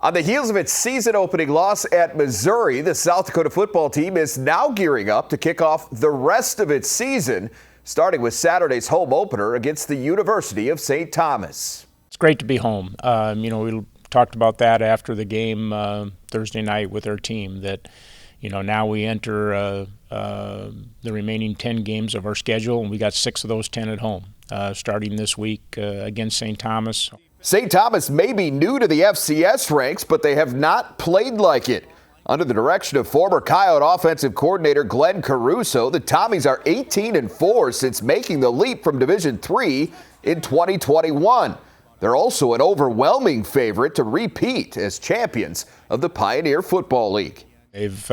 On the heels of its season-opening loss at Missouri, the South Dakota football team is now gearing up to kick off the rest of its season, starting with Saturday's home opener against the University of St. Thomas. It's great to be home. We talked about that after the game Thursday night with our team, that now we enter the remaining 10 games of our schedule, and we got 6 of those 10 at home, starting this week against St. Thomas. St. Thomas may be new to the FCS ranks, but they have not played like it. Under the direction of former Coyote offensive coordinator Glenn Caruso, the Tommies are 18-4 since making the leap from Division III in 2021. They're also an overwhelming favorite to repeat as champions of the Pioneer Football League. They've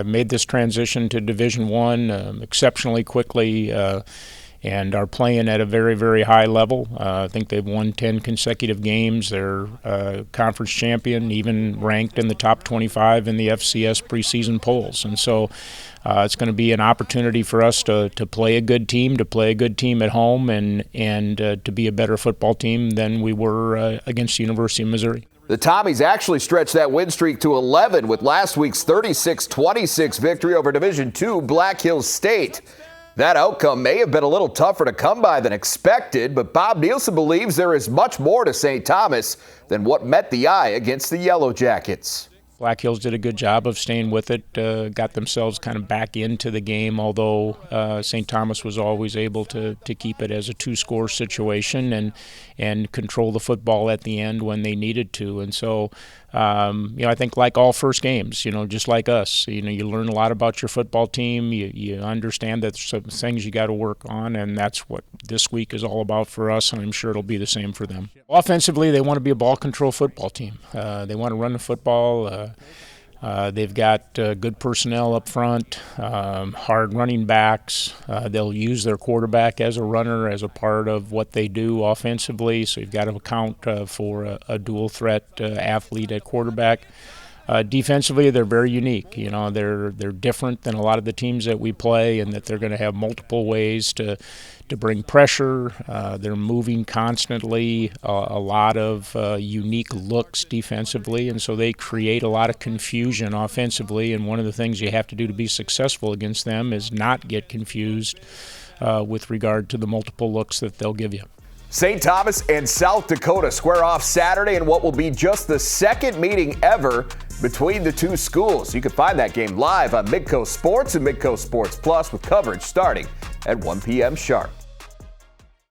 made this transition to Division I exceptionally quickly and are playing at a very, very high level. I think they've won 10 consecutive games. They're conference champion, even ranked in the top 25 in the FCS preseason polls. And so it's going to be an opportunity for us to play a good team, at home, and to be a better football team than we were against the University of Missouri. The Tommies actually stretched that win streak to 11 with last week's 36-26 victory over Division II Black Hills State. That outcome may have been a little tougher to come by than expected, but Bob Nielsen believes there is much more to St. Thomas than what met the eye against the Yellow Jackets. Black Hills did a good job of staying with it, got themselves kind of back into the game, although St. Thomas was always able to keep it as a 2-score situation and control the football at the end when they needed to. And so, I think like all first games, just like us, you learn a lot about your football team. You understand that there's some things you got to work on, and that's what this week is all about for us, and I'm sure it'll be the same for them. Offensively, they want to be a ball control football team. They want to run the football. They've got good personnel up front, hard running backs. They'll use their quarterback as a runner as a part of what they do offensively, so you've got to account for a dual threat athlete at quarterback. Defensively, they're very unique. They're different than a lot of the teams that we play, in that they're going to have multiple ways to bring pressure. They're moving constantly, a lot of unique looks defensively, and so they create a lot of confusion offensively. And one of the things you have to do to be successful against them is not get confused with regard to the multiple looks that they'll give you. St. Thomas and South Dakota square off Saturday in what will be just the second meeting ever between the two schools. You can find that game live on Midco Sports and Midco Sports Plus with coverage starting at 1 p.m. sharp.